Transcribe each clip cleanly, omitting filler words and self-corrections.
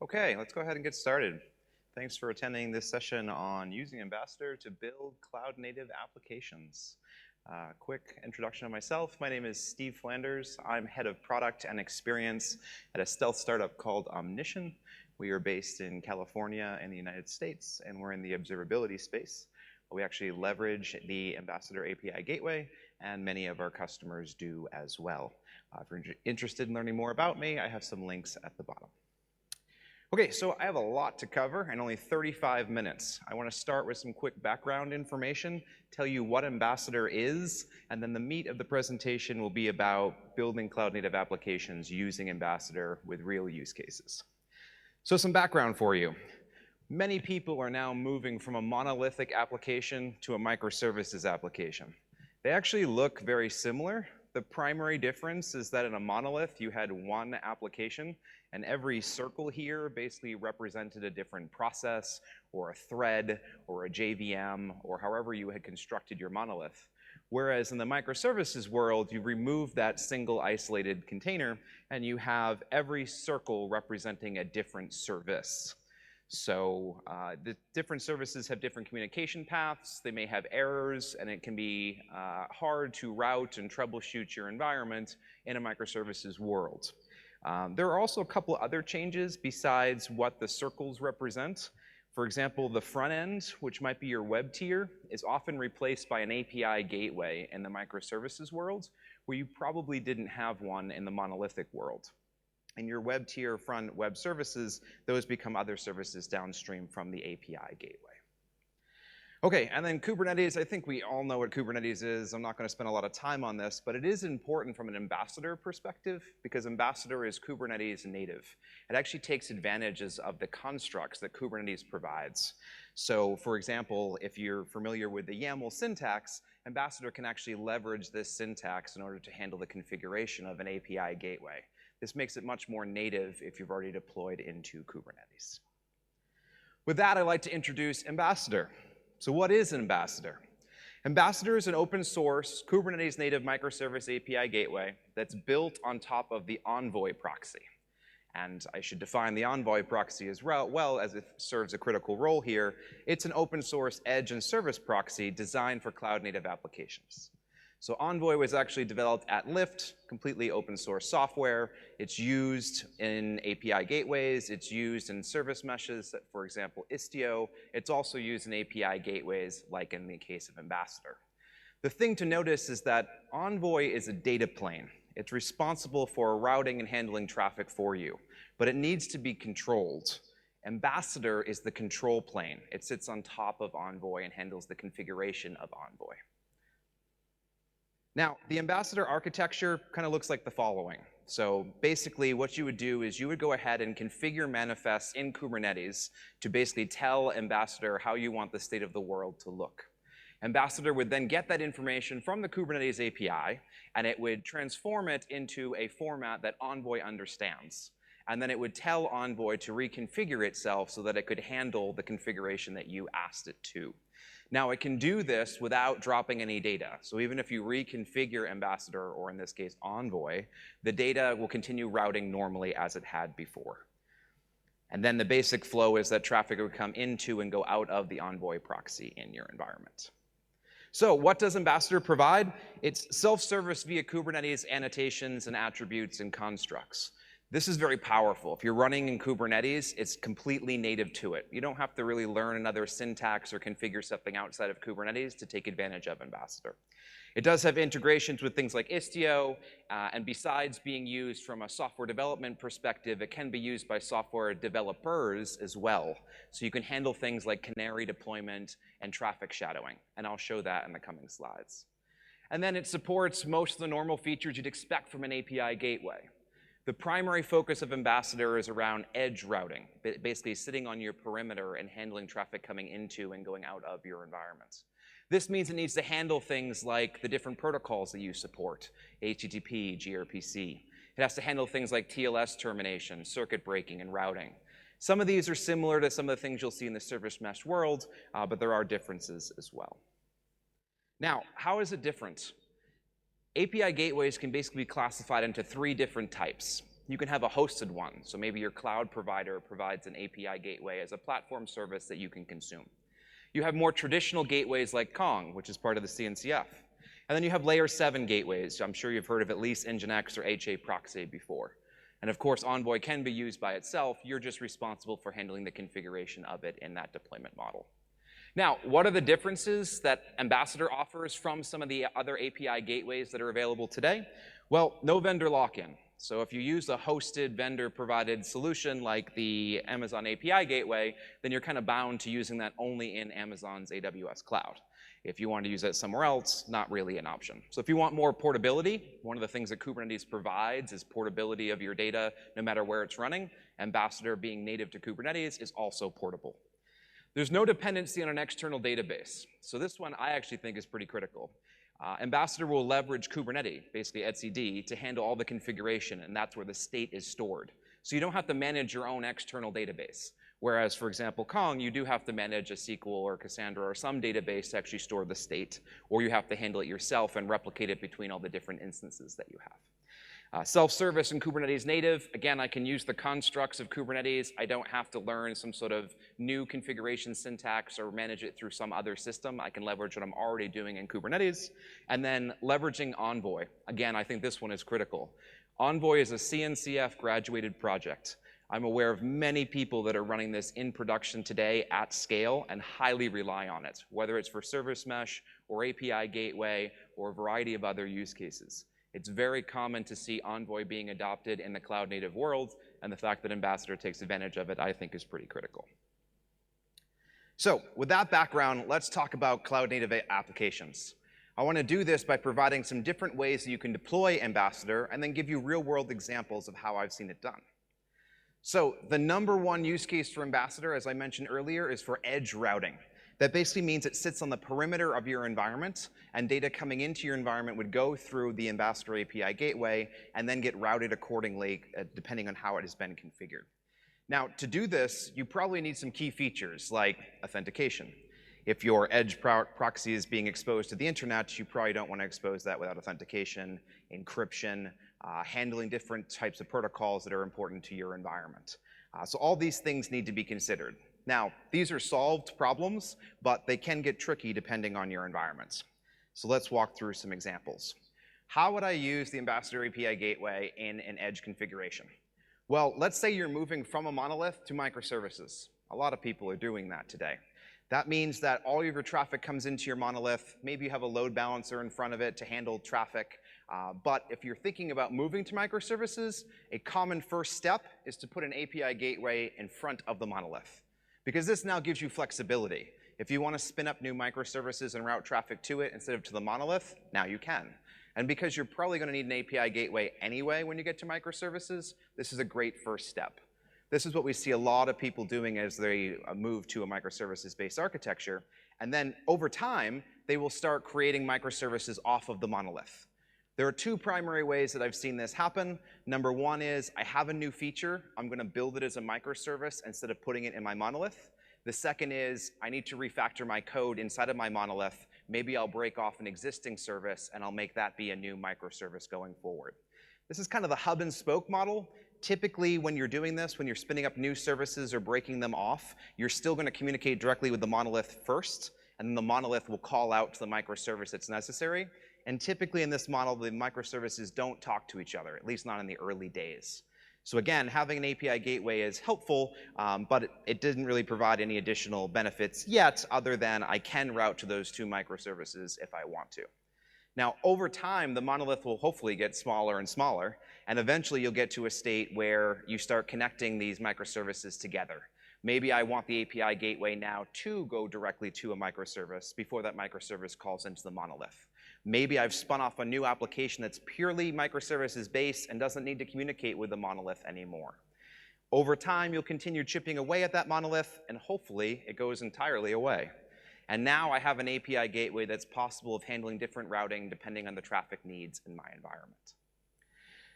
Okay, let's go ahead and get started. Thanks for attending this session on using Ambassador to build cloud-native applications. Quick introduction of myself. My name is Steve Flanders. I'm head of product and experience at a stealth startup called Omnition. We are based in California in the United States, and we're in the observability space. We actually leverage the Ambassador API gateway, and many of our customers do as well. If you're interested in learning more about me, I have some links at the bottom. Okay, so I have a lot to cover and only 35 minutes. I want to start with some quick background information, tell you what Ambassador is, and then the meat of the presentation will be about building cloud-native applications using Ambassador with real use cases. So some background for you. Many people are now moving from a monolithic application to a microservices application. They actually look very similar. The primary difference is that in a monolith, you had one application, and every circle here basically represented a different process, or a thread, or a JVM, or however you had constructed your monolith. Whereas in the microservices world, you remove that single isolated container, and you have every circle representing a different service. So the different services have different communication paths, they may have errors, and it can be hard to route and troubleshoot your environment in a microservices world. There are also a couple other changes besides what the circles represent. For example, the front end, which might be your web tier, is often replaced by an API gateway in the microservices world, where you probably didn't have one in the monolithic world. In your web tier front web services, those become other services downstream from the API gateway. Okay, and then Kubernetes, I think we all know what Kubernetes is. I'm not going to spend a lot of time on this, but it is important from an Ambassador perspective because Ambassador is Kubernetes native. It actually takes advantages of the constructs that Kubernetes provides. So for example, if you're familiar with the YAML syntax, Ambassador can actually leverage this syntax in order to handle the configuration of an API gateway. This makes it much more native if you've already deployed into Kubernetes. With that, I'd like to introduce Ambassador. So what is Ambassador? Ambassador is an open source Kubernetes native microservice API gateway that's built on top of the Envoy proxy. And I should define the Envoy proxy as well, as it serves a critical role here. It's an open source edge and service proxy designed for cloud native applications. So Envoy was actually developed at Lyft, completely open source software. It's used in API gateways. It's used in service meshes, for example, Istio. It's also used in API gateways, like in the case of Ambassador. The thing to notice is that Envoy is a data plane. It's responsible for routing and handling traffic for you, but it needs to be controlled. Ambassador is the control plane. It sits on top of Envoy and handles the configuration of Envoy. Now, the Ambassador architecture kind of looks like the following. So basically, what you would do is you would go ahead and configure manifests in Kubernetes to basically tell Ambassador how you want the state of the world to look. Ambassador would then get that information from the Kubernetes API, and it would transform it into a format that Envoy understands. And then it would tell Envoy to reconfigure itself so that it could handle the configuration that you asked it to. Now, it can do this without dropping any data. So even if you reconfigure Ambassador, or in this case, Envoy, the data will continue routing normally as it had before. And then the basic flow is that traffic would come into and go out of the Envoy proxy in your environment. So what does Ambassador provide? It's self-service via Kubernetes annotations and attributes and constructs. This is very powerful. If you're running in Kubernetes, it's completely native to it. You don't have to really learn another syntax or configure something outside of Kubernetes to take advantage of Ambassador. It does have integrations with things like Istio, and besides being used from a software development perspective, it can be used by software developers as well. So you can handle things like canary deployment and traffic shadowing, and I'll show that in the coming slides. And then it supports most of the normal features you'd expect from an API gateway. The primary focus of Ambassador is around edge routing, basically sitting on your perimeter and handling traffic coming into and going out of your environments. This means it needs to handle things like the different protocols that you support, HTTP, gRPC. It has to handle things like TLS termination, circuit breaking, and routing. Some of these are similar to some of the things you'll see in the service mesh world, but there are differences as well. Now, how is it different? API gateways can basically be classified into three different types. You can have a hosted one. So maybe your cloud provider provides an API gateway as a platform service that you can consume. You have more traditional gateways like Kong, which is part of the CNCF. And then you have layer 7 gateways. I'm sure you've heard of at least Nginx or HA proxy before. And of course, Envoy can be used by itself. You're just responsible for handling the configuration of it in that deployment model. Now, what are the differences that Ambassador offers from some of the other API gateways that are available today? Well, no vendor lock-in. So if you use a hosted vendor-provided solution like the Amazon API gateway, then you're kind of bound to using that only in Amazon's AWS cloud. If you want to use it somewhere else, not really an option. So if you want more portability, one of the things that Kubernetes provides is portability of your data no matter where it's running. Ambassador, being native to Kubernetes, is also portable. There's no dependency on an external database. So this one I actually think is pretty critical. Ambassador will leverage Kubernetes, basically etcd, to handle all the configuration, and that's where the state is stored. So you don't have to manage your own external database. Whereas, for example, Kong, you do have to manage a SQL or Cassandra or some database to actually store the state, or you have to handle it yourself and replicate it between all the different instances that you have. Self-service in Kubernetes native, again, I can use the constructs of Kubernetes. I don't have to learn some sort of new configuration syntax or manage it through some other system. I can leverage what I'm already doing in Kubernetes. And then leveraging Envoy. Again, I think this one is critical. Envoy is a CNCF graduated project. I'm aware of many people that are running this in production today at scale and highly rely on it, whether it's for service mesh or API gateway or a variety of other use cases. It's very common to see Envoy being adopted in the cloud native world, and the fact that Ambassador takes advantage of it, I think, is pretty critical. So with that background, let's talk about cloud native applications. I want to do this by providing some different ways that you can deploy Ambassador and then give you real-world examples of how I've seen it done. So the #1 use case for Ambassador, as I mentioned earlier, is for edge routing. That basically means it sits on the perimeter of your environment, and data coming into your environment would go through the Ambassador API gateway and then get routed accordingly, depending on how it has been configured. Now, to do this, you probably need some key features like authentication. If your edge proxy is being exposed to the internet, you probably don't want to expose that without authentication, encryption, handling different types of protocols that are important to your environment. So all these things need to be considered. Now, these are solved problems, but they can get tricky depending on your environments. So let's walk through some examples. How would I use the Ambassador API gateway in an edge configuration? Well, let's say you're moving from a monolith to microservices. A lot of people are doing that today. That means that all of your traffic comes into your monolith. Maybe you have a load balancer in front of it to handle traffic. But if you're thinking about moving to microservices, a common first step is to put an API gateway in front of the monolith, because this now gives you flexibility. If you want to spin up new microservices and route traffic to it instead of to the monolith, now you can. And because you're probably going to need an API gateway anyway when you get to microservices, this is a great first step. This is what we see a lot of people doing as they move to a microservices-based architecture. And then over time, they will start creating microservices off of the monolith. There are two primary ways that I've seen this happen. #1 is I have a new feature. I'm going to build it as a microservice instead of putting it in my monolith. The second is I need to refactor my code inside of my monolith. Maybe I'll break off an existing service and I'll make that be a new microservice going forward. This is kind of the hub and spoke model. Typically, when you're doing this, when you're spinning up new services or breaking them off, you're still going to communicate directly with the monolith first, and then the monolith will call out to the microservice that's necessary. And typically in this model, the microservices don't talk to each other, at least not in the early days. So again, having an API gateway is helpful, but it didn't really provide any additional benefits yet, other than I can route to those two microservices if I want to. Now, over time, the monolith will hopefully get smaller and smaller, and eventually you'll get to a state where you start connecting these microservices together. Maybe I want the API gateway now to go directly to a microservice before that microservice calls into the monolith. Maybe I've spun off a new application that's purely microservices based and doesn't need to communicate with the monolith anymore. Over time, you'll continue chipping away at that monolith, and hopefully it goes entirely away. And now I have an API gateway that's possible of handling different routing depending on the traffic needs in my environment.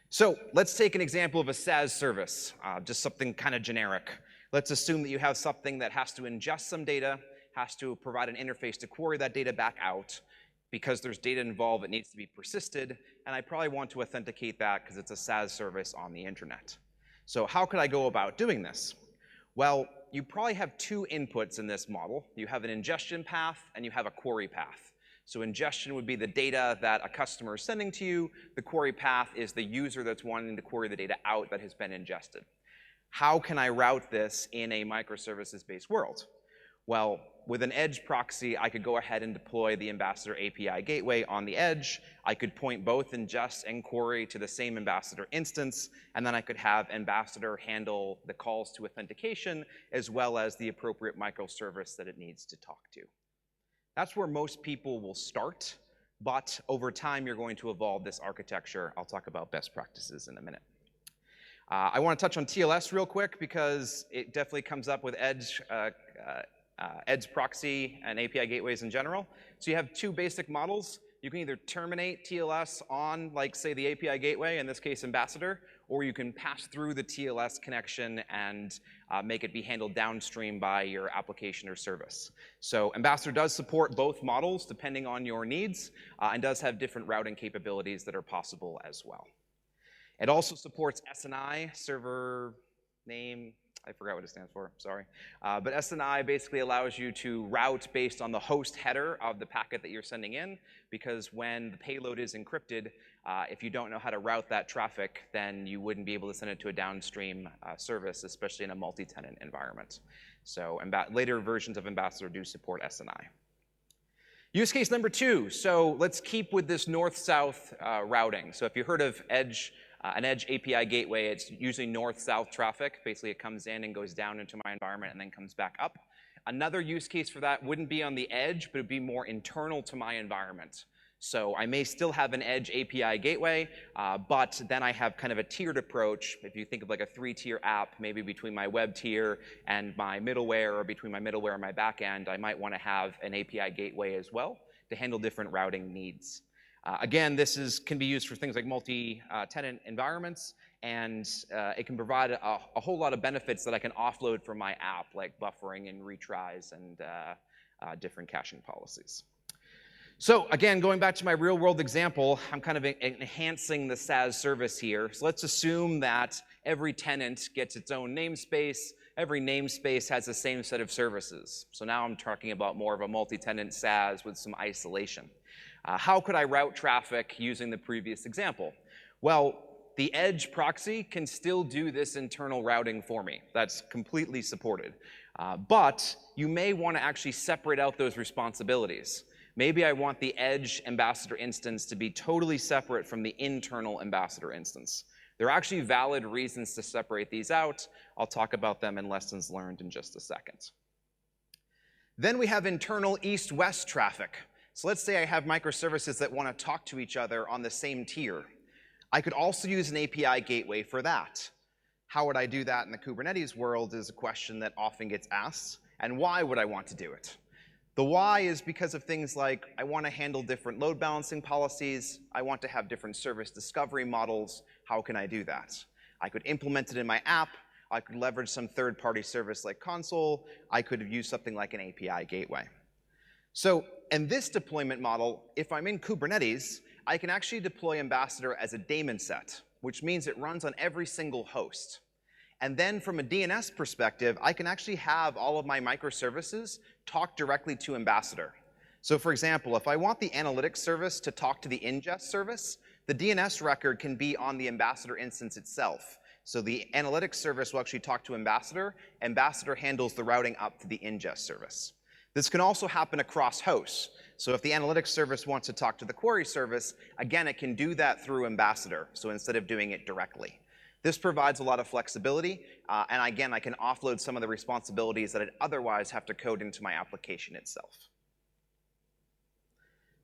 So let's take an example of a SaaS service, just something kind of generic. Let's assume that you have something that has to ingest some data, has to provide an interface to query that data back out. Because there's data involved, it needs to be persisted, and I probably want to authenticate that because it's a SaaS service on the internet. So how could I go about doing this? Well, you probably have two inputs in this model. You have an ingestion path and you have a query path. So ingestion would be the data that a customer is sending to you. The query path is the user that's wanting to query the data out that has been ingested. How can I route this in a microservices-based world? Well, with an edge proxy, I could go ahead and deploy the Ambassador API gateway on the edge. I could point both ingest and query to the same Ambassador instance, and then I could have Ambassador handle the calls to authentication as well as the appropriate microservice that it needs to talk to. That's where most people will start, but over time you're going to evolve this architecture. I'll talk about best practices in a minute. I want to touch on TLS real quick because it definitely comes up with edge proxy and API gateways in general. So you have two basic models. You can either terminate TLS on, like, say, the API gateway, in this case, Ambassador, or you can pass through the TLS connection and make it be handled downstream by your application or service. So Ambassador does support both models depending on your needs and does have different routing capabilities that are possible as well. It also supports SNI, server name, I forgot what it stands for, sorry. But SNI basically allows you to route based on the host header of the packet that you're sending in, because when the payload is encrypted, if you don't know how to route that traffic, then you wouldn't be able to send it to a downstream service, especially in a multi-tenant environment. So later versions of Ambassador do support SNI. Use case number 2, so let's keep with this north-south routing. So if you heard of an edge API gateway, it's usually north-south traffic. Basically, it comes in and goes down into my environment and then comes back up. Another use case for that wouldn't be on the edge, but it'd be more internal to my environment. So I may still have an edge API gateway, but then I have kind of a tiered approach. If you think of like a 3-tier app, maybe between my web tier and my middleware, or between my middleware and my backend, I might want to have an API gateway as well to handle different routing needs. Again, this can be used for things like multi-tenant environments, and it can provide a whole lot of benefits that I can offload from my app, like buffering and retries and different caching policies. So again, going back to my real-world example, I'm kind of enhancing the SaaS service here. So let's assume that every tenant gets its own namespace. Every namespace has the same set of services. So now I'm talking about more of a multi-tenant SaaS with some isolation. How could I route traffic using the previous example? Well, the edge proxy can still do this internal routing for me. That's completely supported. But you may want to actually separate out those responsibilities. Maybe I want the edge Ambassador instance to be totally separate from the internal Ambassador instance. There are actually valid reasons to separate these out. I'll talk about them in lessons learned in just a second. Then we have internal east-west traffic. So let's say I have microservices that want to talk to each other on the same tier. I could also use an API gateway for that. How would I do that in the Kubernetes world is a question that often gets asked. And why would I want to do it? The why is because of things like I want to handle different load balancing policies. I want to have different service discovery models. How can I do that? I could implement it in my app. I could leverage some third-party service like Console. I could use something like an API gateway. So in this deployment model, if I'm in Kubernetes, I can actually deploy Ambassador as a daemon set, which means it runs on every single host. And then from a DNS perspective, I can actually have all of my microservices talk directly to Ambassador. So for example, if I want the analytics service to talk to the ingest service, the DNS record can be on the Ambassador instance itself. So the analytics service will actually talk to Ambassador. Ambassador handles the routing up to the ingest service. This can also happen across hosts. So if the analytics service wants to talk to the query service, again, it can do that through Ambassador, so instead of doing it directly. This provides a lot of flexibility, and again, I can offload some of the responsibilities that I'd otherwise have to code into my application itself.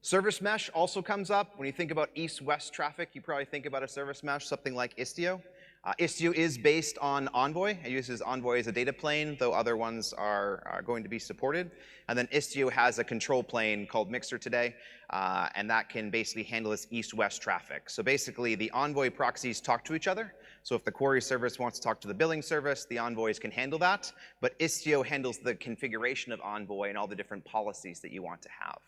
Service mesh also comes up. When you think about east-west traffic, you probably think about a service mesh, something like Istio. Istio is based on Envoy. It uses Envoy as a data plane, though other ones are going to be supported. And then Istio has a control plane called Mixer today, and that can basically handle this east-west traffic. So basically, the Envoy proxies talk to each other. So if the query service wants to talk to the billing service, the Envoys can handle that. But Istio handles the configuration of Envoy and all the different policies that you want to have.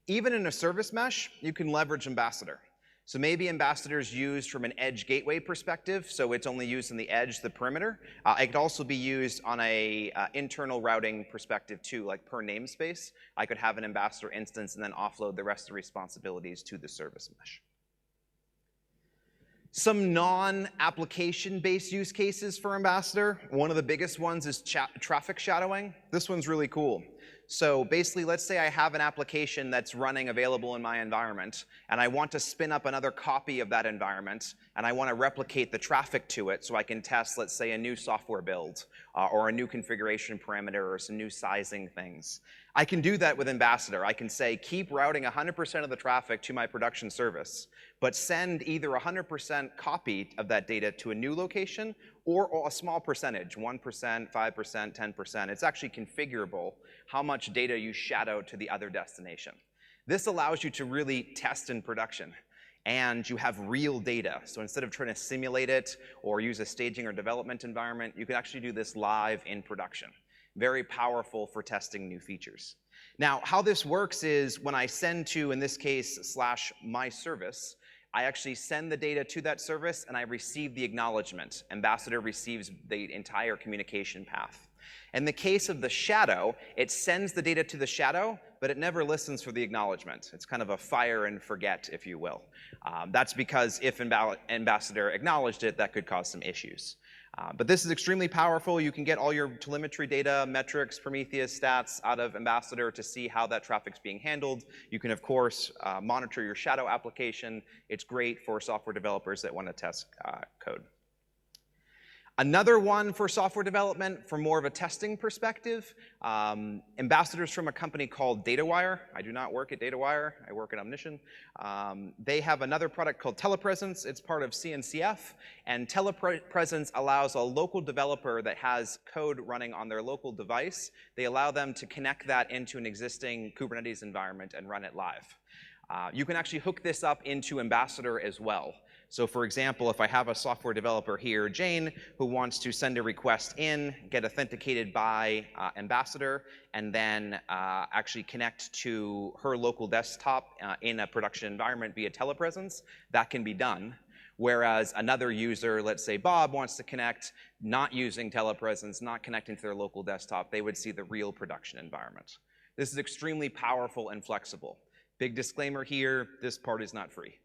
Even in a service mesh, you can leverage Ambassador. So maybe Ambassador is used from an edge gateway perspective, so it's only used on the edge, the perimeter. It could also be used on a internal routing perspective too, like per namespace. I could have an Ambassador instance and then offload the rest of the responsibilities to the service mesh. Some non-application-based use cases for Ambassador. One of the biggest ones is traffic shadowing. This one's really cool. So basically, let's say I have an application that's running available in my environment, and I want to spin up another copy of that environment, and I want to replicate the traffic to it so I can test, let's say, a new software build, or a new configuration parameter, or some new sizing things. I can do that with Ambassador. I can say, keep routing 100% of the traffic to my production service, but send either 100% copy of that data to a new location, or a small percentage, 1%, 5%, 10%. It's actually configurable how much data you shadow to the other destination. This allows you to really test in production, and you have real data. So instead of trying to simulate it or use a staging or development environment, you can actually do this live in production. Very powerful for testing new features. Now, how this works is when I send to, in this case, /my service, I actually send the data to that service, and I receive the acknowledgement. Ambassador receives the entire communication path. In the case of the shadow, it sends the data to the shadow, but it never listens for the acknowledgement. It's kind of a fire and forget, if you will. That's because if Ambassador acknowledged it, that could cause some issues. But this is extremely powerful. You can get all your telemetry data, metrics, Prometheus stats out of Ambassador to see how that traffic's being handled. You can, of course, monitor your shadow application. It's great for software developers that want to test code. Another one for software development, from more of a testing perspective, Ambassador's from a company called DataWire. I do not work at DataWire. I work at Omnition. They have another product called Telepresence. It's part of CNCF, and Telepresence allows a local developer that has code running on their local device. They allow them to connect that into an existing Kubernetes environment and run it live. You can actually hook this up into Ambassador as well. So for example, if I have a software developer here, Jane, who wants to send a request in, get authenticated by Ambassador, and then actually connect to her local desktop in a production environment via Telepresence, that can be done. Whereas another user, let's say Bob, wants to connect, not using Telepresence, not connecting to their local desktop, they would see the real production environment. This is extremely powerful and flexible. Big disclaimer here, this part is not free.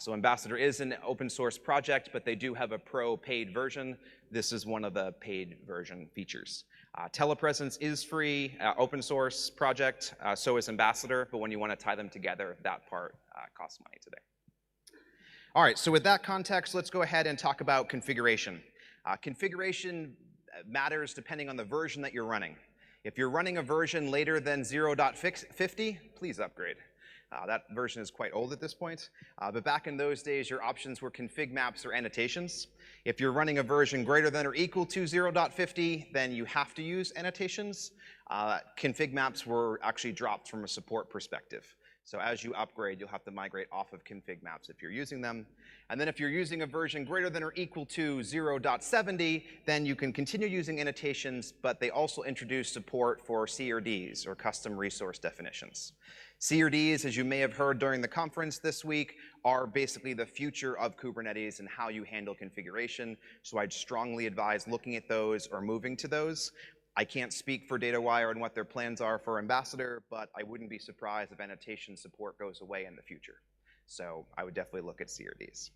So Ambassador is an open source project, but they do have a pro paid version. This is one of the paid version features. Telepresence is free, open source project, so is Ambassador, but when you want to tie them together, that part costs money today. All right, so with that context, let's go ahead and talk about configuration. Configuration matters depending on the version that you're running. If you're running a version later than 0.50, please upgrade. That version is quite old at this point, but back in those days, your options were config maps or annotations. If you're running a version greater than or equal to 0.50, then you have to use annotations. Config maps were actually dropped from a support perspective. So as you upgrade, you'll have to migrate off of config maps if you're using them. And then if you're using a version greater than or equal to 0.70, then you can continue using annotations, but they also introduce support for CRDs, or custom resource definitions. CRDs, as you may have heard during the conference this week, are basically the future of Kubernetes and how you handle configuration. So I'd strongly advise looking at those or moving to those. I can't speak for DataWire and what their plans are for Ambassador, but I wouldn't be surprised if annotation support goes away in the future. So I would definitely look at CRDs.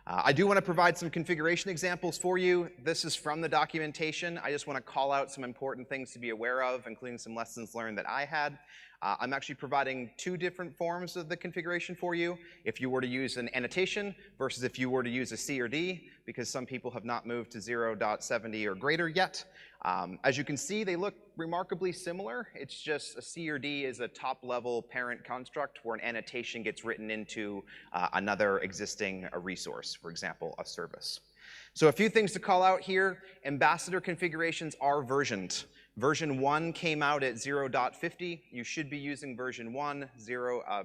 I do want to provide some configuration examples for you. This is from the documentation. I just want to call out some important things to be aware of, including some lessons learned that I had. I'm actually providing two different forms of the configuration for you, if you were to use an annotation versus if you were to use a CRD, because some people have not moved to 0.70 or greater yet. As you can see, they look remarkably similar. It's just a CRD is a top-level parent construct where an annotation gets written into another existing resource, for example, a service. So a few things to call out here. Ambassador configurations are versioned. Version 1 came out at 0.50. You should be using version 1.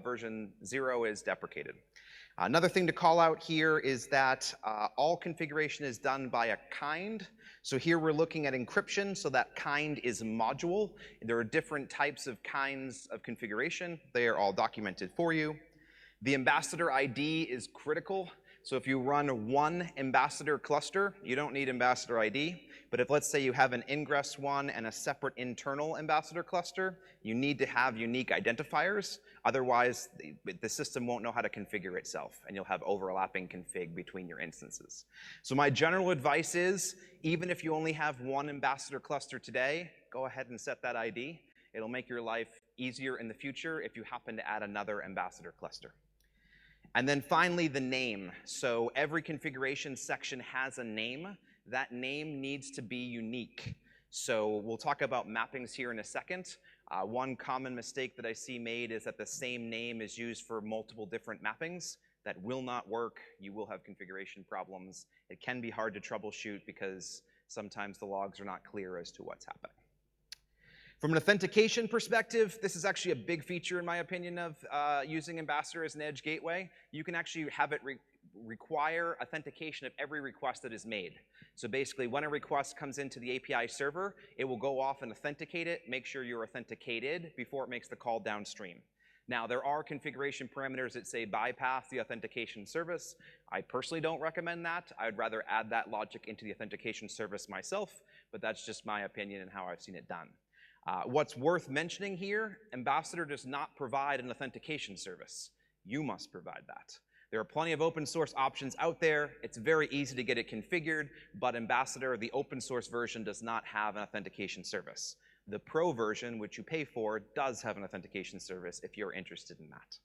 Version 0 is deprecated. Another thing to call out here is that all configuration is done by a kind. So here we're looking at encryption, so that kind is module. There are different types of kinds of configuration. They are all documented for you. The ambassador ID is critical. So if you run one ambassador cluster, you don't need ambassador ID. But if, let's say, you have an ingress one and a separate internal ambassador cluster, you need to have unique identifiers. Otherwise, the system won't know how to configure itself, and you'll have overlapping config between your instances. So my general advice is, even if you only have one ambassador cluster today, go ahead and set that ID. It'll make your life easier in the future if you happen to add another ambassador cluster. And then finally, the name. So every configuration section has a name. That name needs to be unique. So we'll talk about mappings here in a second. One common mistake that I see made is that the same name is used for multiple different mappings. That will not work. You will have configuration problems. It can be hard to troubleshoot because sometimes the logs are not clear as to what's happening. From an authentication perspective, this is actually a big feature, in my opinion, of using Ambassador as an edge gateway. You can actually have it require authentication of every request that is made. So basically, when a request comes into the API server, it will go off and authenticate it, make sure you're authenticated before it makes the call downstream. Now, there are configuration parameters that say bypass the authentication service. I personally don't recommend that. I would rather add that logic into the authentication service myself, but that's just my opinion and how I've seen it done. What's worth mentioning here, Ambassador does not provide an authentication service. You must provide that. There are plenty of open source options out there. It's very easy to get it configured, but Ambassador, the open source version, does not have an authentication service. The pro version, which you pay for, does have an authentication service if you're interested in that.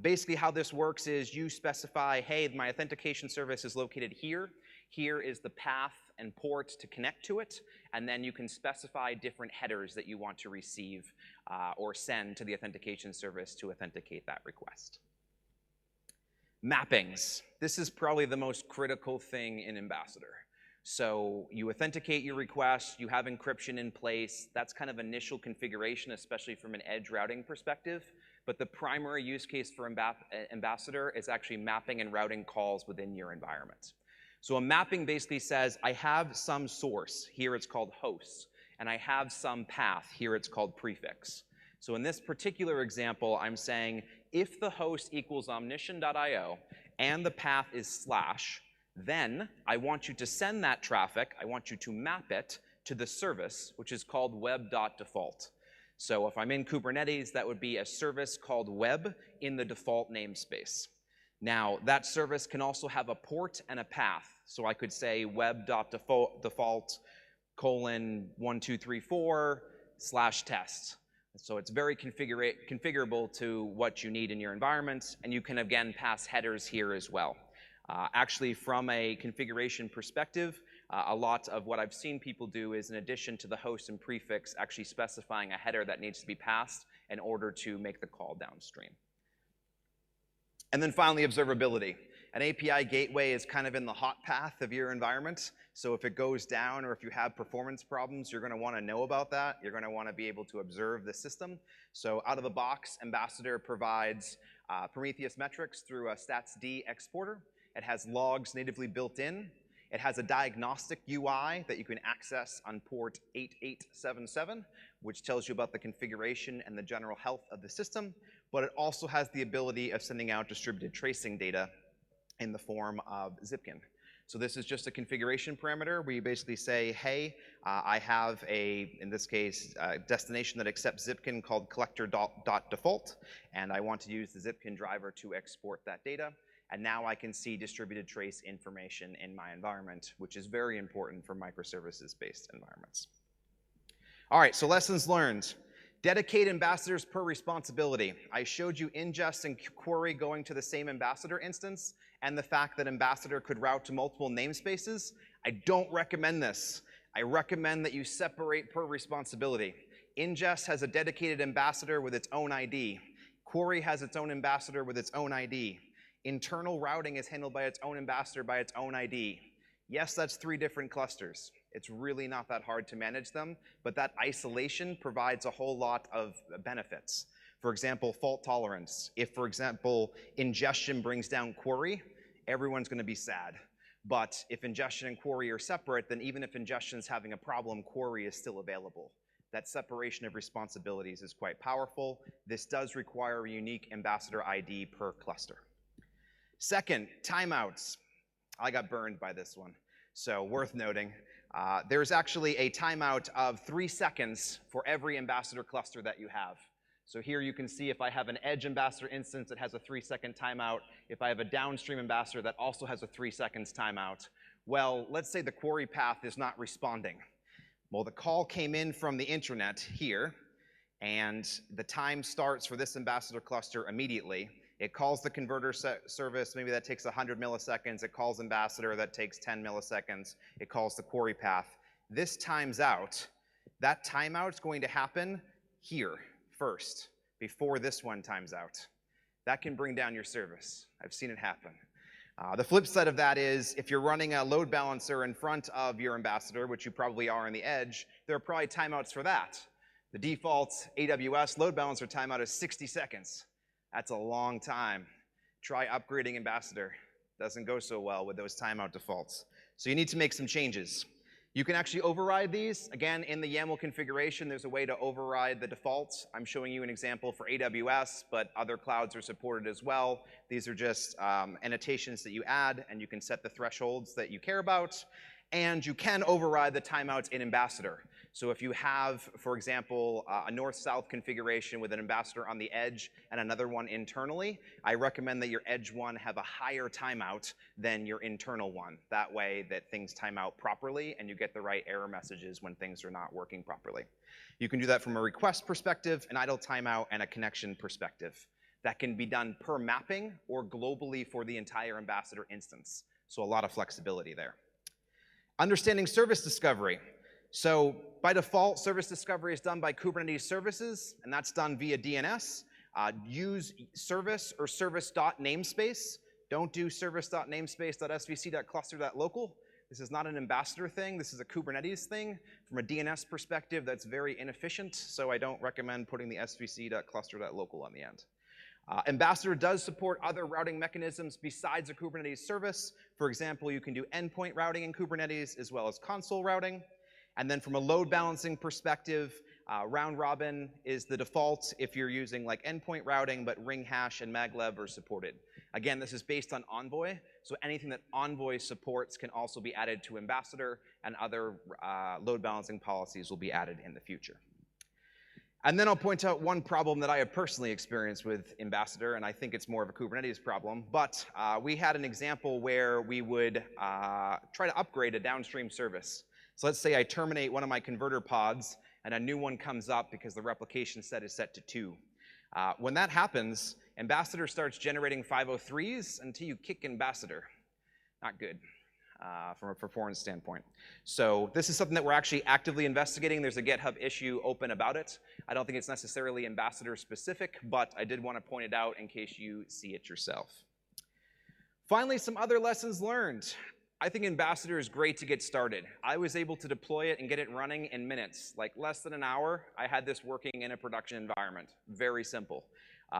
Basically how this works is you specify, hey, my authentication service is located here. Here is the path and port to connect to it, and then you can specify different headers that you want to receive or send to the authentication service to authenticate that request. Mappings. This is probably the most critical thing in Ambassador. So you authenticate your request, you have encryption in place. That's kind of initial configuration, especially from an edge routing perspective. But the primary use case for Ambassador is actually mapping and routing calls within your environment. So a mapping basically says, I have some source, here it's called hosts, and I have some path, here it's called prefix. So in this particular example, I'm saying, if the host equals omnition.io and the path is / then I want you to send that traffic, I want you to map it to the service, which is called web.default. So if I'm in Kubernetes, that would be a service called web in the default namespace. Now, that service can also have a port and a path. So I could say web.default :1234/test. So it's very configurable to what you need in your environment, and you can again pass headers here as well. Actually, from a configuration perspective, a lot of what I've seen people do is, in addition to the host and prefix, actually specifying a header that needs to be passed in order to make the call downstream. And then finally, observability. An API gateway is kind of in the hot path of your environment. So if it goes down or if you have performance problems, you're going to want to know about that. You're going to want to be able to observe the system. So out of the box, Ambassador provides Prometheus metrics through a statsd exporter. It has logs natively built in. It has a diagnostic UI that you can access on port 8877, which tells you about the configuration and the general health of the system. But it also has the ability of sending out distributed tracing data in the form of Zipkin. So this is just a configuration parameter where you basically say, hey, I have in this case, a destination that accepts Zipkin called collector.default, and I want to use the Zipkin driver to export that data. And now I can see distributed trace information in my environment, which is very important for microservices-based environments. All right, so lessons learned. Dedicate ambassadors per responsibility. I showed you ingest and query going to the same ambassador instance and the fact that ambassador could route to multiple namespaces. I don't recommend this. I recommend that you separate per responsibility. Ingest has a dedicated ambassador with its own ID. Query has its own ambassador with its own ID. Internal routing is handled by its own ambassador by its own ID. Yes, that's 3 different clusters. It's really not that hard to manage them, but that isolation provides a whole lot of benefits. For example, fault tolerance. If, for example, ingestion brings down query, everyone's going to be sad. But if ingestion and query are separate, then even if ingestion's having a problem, query is still available. That separation of responsibilities is quite powerful. This does require a unique ambassador ID per cluster. Second, timeouts. I got burned by this one, so worth noting. There's actually a timeout of 3 seconds for every ambassador cluster that you have. So here you can see if I have an edge ambassador instance, it has a 3-second timeout. If I have a downstream ambassador, that also has a 3 seconds timeout. Well, let's say the query path is not responding. Well, the call came in from the intranet here, and the time starts for this ambassador cluster immediately. It calls the converter service, maybe that takes 100 milliseconds. It calls ambassador, that takes 10 milliseconds. It calls the query path. This times out. That timeout is going to happen here first, before this one times out. That can bring down your service. I've seen it happen. The flip side of that is if you're running a load balancer in front of your ambassador, which you probably are on the edge, there are probably timeouts for that. The default AWS load balancer timeout is 60 seconds. That's a long time. Try upgrading ambassador. Doesn't go so well with those timeout defaults. So you need to make some changes. You can actually override these. Again, in the YAML configuration, there's a way to override the defaults. I'm showing you an example for AWS, but other clouds are supported as well. These are just annotations that you add, and you can set the thresholds that you care about. And you can override the timeouts in Ambassador. So if you have, for example, a north-south configuration with an ambassador on the edge and another one internally, I recommend that your edge one have a higher timeout than your internal one. That way that things time out properly and you get the right error messages when things are not working properly. You can do that from a request perspective, an idle timeout, and a connection perspective. That can be done per mapping or globally for the entire ambassador instance. So a lot of flexibility there. Understanding service discovery. So by default, service discovery is done by Kubernetes services, and that's done via DNS. Use service or service.namespace. Don't do service.namespace.svc.cluster.local. This is not an ambassador thing. This is a Kubernetes thing. From a DNS perspective, that's very inefficient, so I don't recommend putting the svc.cluster.local on the end. Ambassador does support other routing mechanisms besides a Kubernetes service. For example, you can do endpoint routing in Kubernetes as well as console routing. And then from a load balancing perspective, round robin is the default if you're using like endpoint routing, but ring hash and maglev are supported. Again, this is based on Envoy, so anything that Envoy supports can also be added to Ambassador, and other load balancing policies will be added in the future. And then I'll point out one problem that I have personally experienced with Ambassador, and I think it's more of a Kubernetes problem, but we had an example where we would try to upgrade a downstream service. So let's say I terminate one of my converter pods, and a new one comes up because the replication set is set to 2. When that happens, Ambassador starts generating 503s until you kick Ambassador. Not good from a performance standpoint. So this is something that we're actually actively investigating. There's a GitHub issue open about it. I don't think it's necessarily Ambassador specific, but I did want to point it out in case you see it yourself. Finally, some other lessons learned. I think Ambassador is great to get started. I was able to deploy it and get it running in minutes, like less than an hour. I had this working in a production environment. Very simple.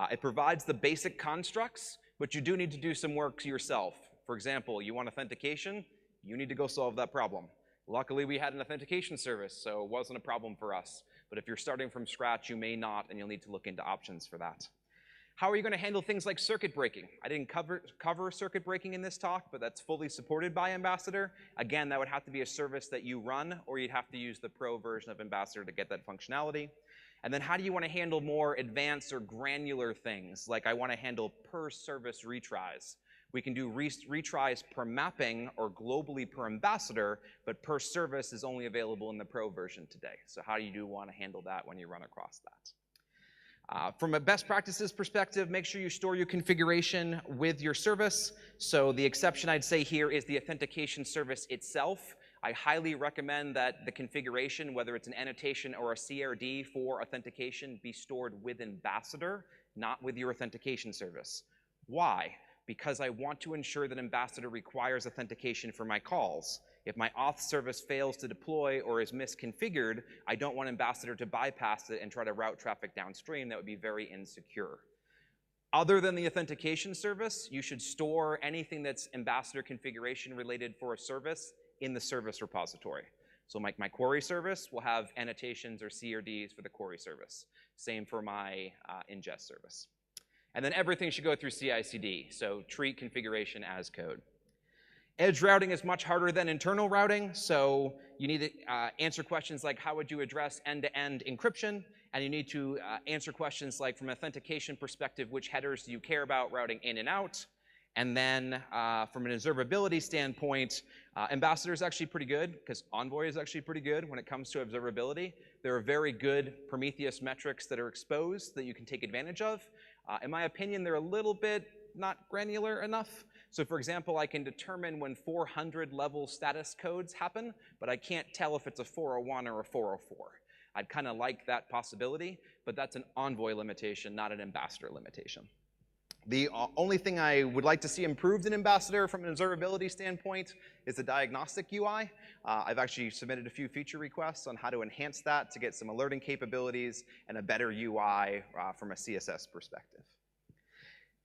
It provides the basic constructs, but you do need to do some work yourself. For example, you want authentication, you need to go solve that problem. Luckily, we had an authentication service, so it wasn't a problem for us. But if you're starting from scratch, you may not, and you'll need to look into options for that. How are you going to handle things like circuit breaking? I didn't cover circuit breaking in this talk, but that's fully supported by Ambassador. Again, that would have to be a service that you run, or you'd have to use the pro version of Ambassador to get that functionality. And then how do you want to handle more advanced or granular things, like I want to handle per service retries. We can do retries per mapping or globally per ambassador, but per service is only available in the pro version today. So how do you want to handle that when you run across that? From a best practices perspective, make sure you store your configuration with your service. So the exception I'd say here is the authentication service itself. I highly recommend that the configuration, whether it's an annotation or a CRD for authentication, be stored with Ambassador, not with your authentication service. Why? Because I want to ensure that Ambassador requires authentication for my calls. If my auth service fails to deploy or is misconfigured, I don't want Ambassador to bypass it and try to route traffic downstream. That would be very insecure. Other than the authentication service, you should store anything that's Ambassador configuration related for a service in the service repository. So my query service will have annotations or CRDs for the query service. Same for my ingest service. And then everything should go through CI/CD, so treat configuration as code. Edge routing is much harder than internal routing, so you need to answer questions like how would you address end-to-end encryption, and you need to answer questions like from an authentication perspective, which headers do you care about routing in and out? And then from an observability standpoint, Ambassador is actually pretty good, because Envoy is actually pretty good when it comes to observability. There are very good Prometheus metrics that are exposed that you can take advantage of. In my opinion, they're a little bit not granular enough. So for example, I can determine when 400 level status codes happen, but I can't tell if it's a 401 or a 404. I'd kind of like that possibility, but that's an Envoy limitation, not an Ambassador limitation. The only thing I would like to see improved in Ambassador from an observability standpoint is the diagnostic UI. I've actually submitted a few feature requests on how to enhance that to get some alerting capabilities and a better UI from a CSS perspective.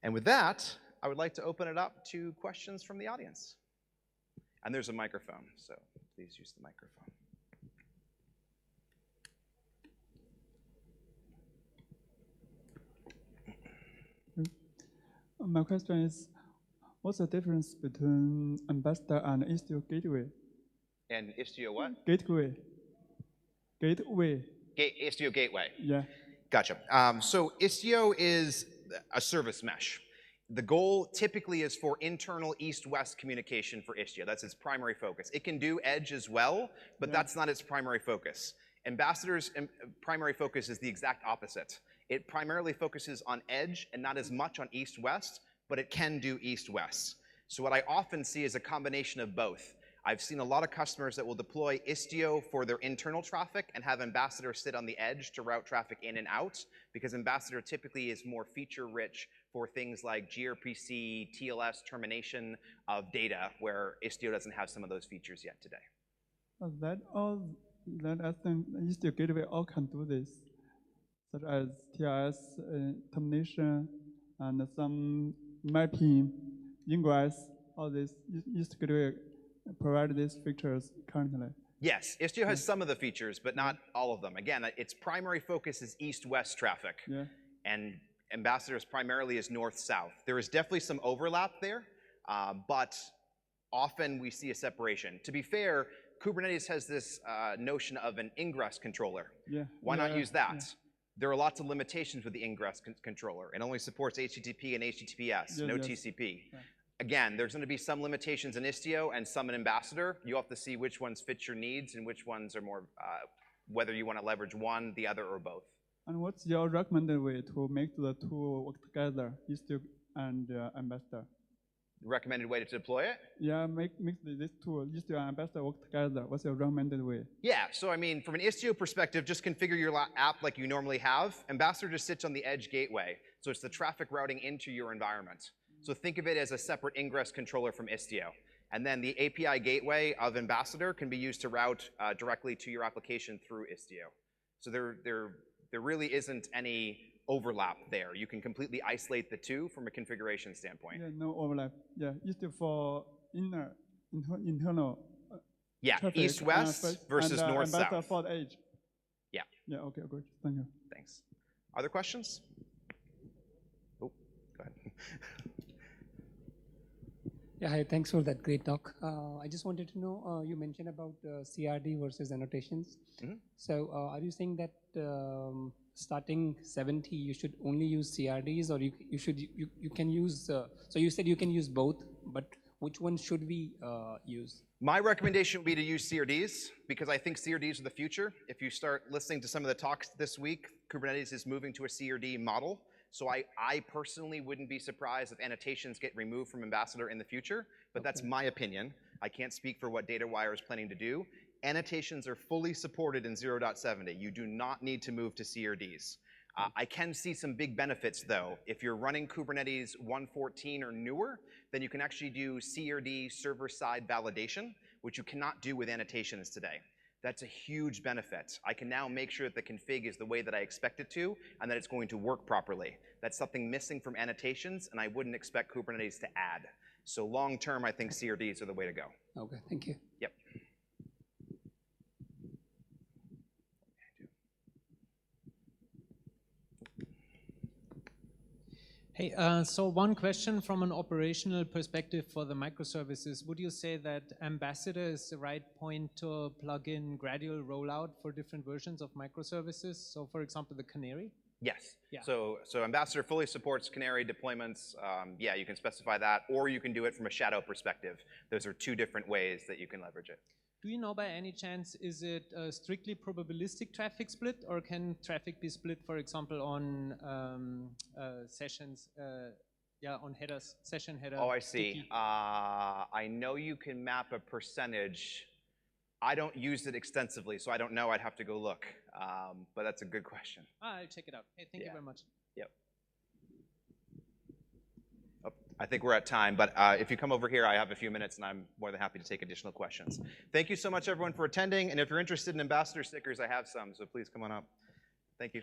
And with that, I would like to open it up to questions from the audience. And there's a microphone, so please use the microphone. My question is, what's the difference between Ambassador and Istio Gateway? And Istio what? Gateway. Istio Gateway. Yeah. Gotcha. So Istio is a service mesh. The goal typically is for internal east-west communication for Istio. That's its primary focus. It can do edge as well, but that's not its primary focus. Ambassador's primary focus is the exact opposite. It primarily focuses on edge and not as much on east-west, but it can do east-west. So what I often see is a combination of both. I've seen a lot of customers that will deploy Istio for their internal traffic and have Ambassador sit on the edge to route traffic in and out, because Ambassador typically is more feature-rich for things like gRPC, TLS termination of data, where Istio doesn't have some of those features yet today. That I think Istio Gateway all can do this, such as TLS termination and some mapping, ingress, all this. Istio Gateway provide these features currently. Yes, Istio has some of the features, but not all of them. Again, its primary focus is east-west traffic, and Ambassador's primarily is north-south. There is definitely some overlap there, but often we see a separation. To be fair, Kubernetes has this notion of an ingress controller. Why not use that? There are lots of limitations with the ingress controller. It only supports HTTP and HTTPS, no TCP. Again, there's going to be some limitations in Istio and some in Ambassador. You have to see which ones fit your needs and which ones are more, whether you want to leverage one, the other, or both. And what's your recommended way to make the two work together, Istio and Ambassador? Recommended way to deploy it? Yeah, make these two, Istio and Ambassador, work together. What's your recommended way? Yeah, so I mean, from an Istio perspective, just configure your app like you normally have. Ambassador just sits on the edge gateway, so it's the traffic routing into your environment. So think of it as a separate ingress controller from Istio. And then the API gateway of Ambassador can be used to route directly to your application through Istio. So there really isn't any overlap there. You can completely isolate the two from a configuration standpoint. Yeah, no overlap. Yeah, Istio for internal. Yeah, east-west versus north-south. Ambassador for the edge. Yeah. Yeah, okay, good. Thank you. Thanks. Other questions? Oh, go ahead. Yeah, hi, thanks for that great talk. I just wanted to know, you mentioned about CRD versus annotations. So are you saying that starting 70, you should only use CRDs, or you can use, so you said you can use both, but which one should we use? My recommendation would be to use CRDs, because I think CRDs are the future. If you start listening to some of the talks this week, Kubernetes is moving to a CRD model. So I personally wouldn't be surprised if annotations get removed from Ambassador in the future, but that's my opinion. I can't speak for what DataWire is planning to do. Annotations are fully supported in 0.70. You do not need to move to CRDs. I can see some big benefits though. If you're running Kubernetes 1.14 or newer, then you can actually do CRD server-side validation, which you cannot do with annotations today. That's a huge benefit. I can now make sure that the config is the way that I expect it to, and that it's going to work properly. That's something missing from annotations, and I wouldn't expect Kubernetes to add. So long term, I think CRDs are the way to go. Okay, thank you. Yep. Hey, so one question from an operational perspective for the microservices. Would you say that Ambassador is the right point to plug in gradual rollout for different versions of microservices? So for example, the Canary? Yes. Yeah. So Ambassador fully supports Canary deployments. Yeah, you can specify that, or you can do it from a shadow perspective. Those are two different ways that you can leverage it. Do you know by any chance, is it a strictly probabilistic traffic split, or can traffic be split, for example, on sessions, on headers, session header? Oh, I see. sticky? I know you can map a percentage. I don't use it extensively, so I don't know. I'd have to go look. But that's a good question. I'll check it out. Hey, thank you very much. Yep. Oh, I think we're at time, but if you come over here, I have a few minutes, and I'm more than happy to take additional questions. Thank you so much, everyone, for attending. And if you're interested in Ambassador stickers, I have some, so please come on up. Thank you.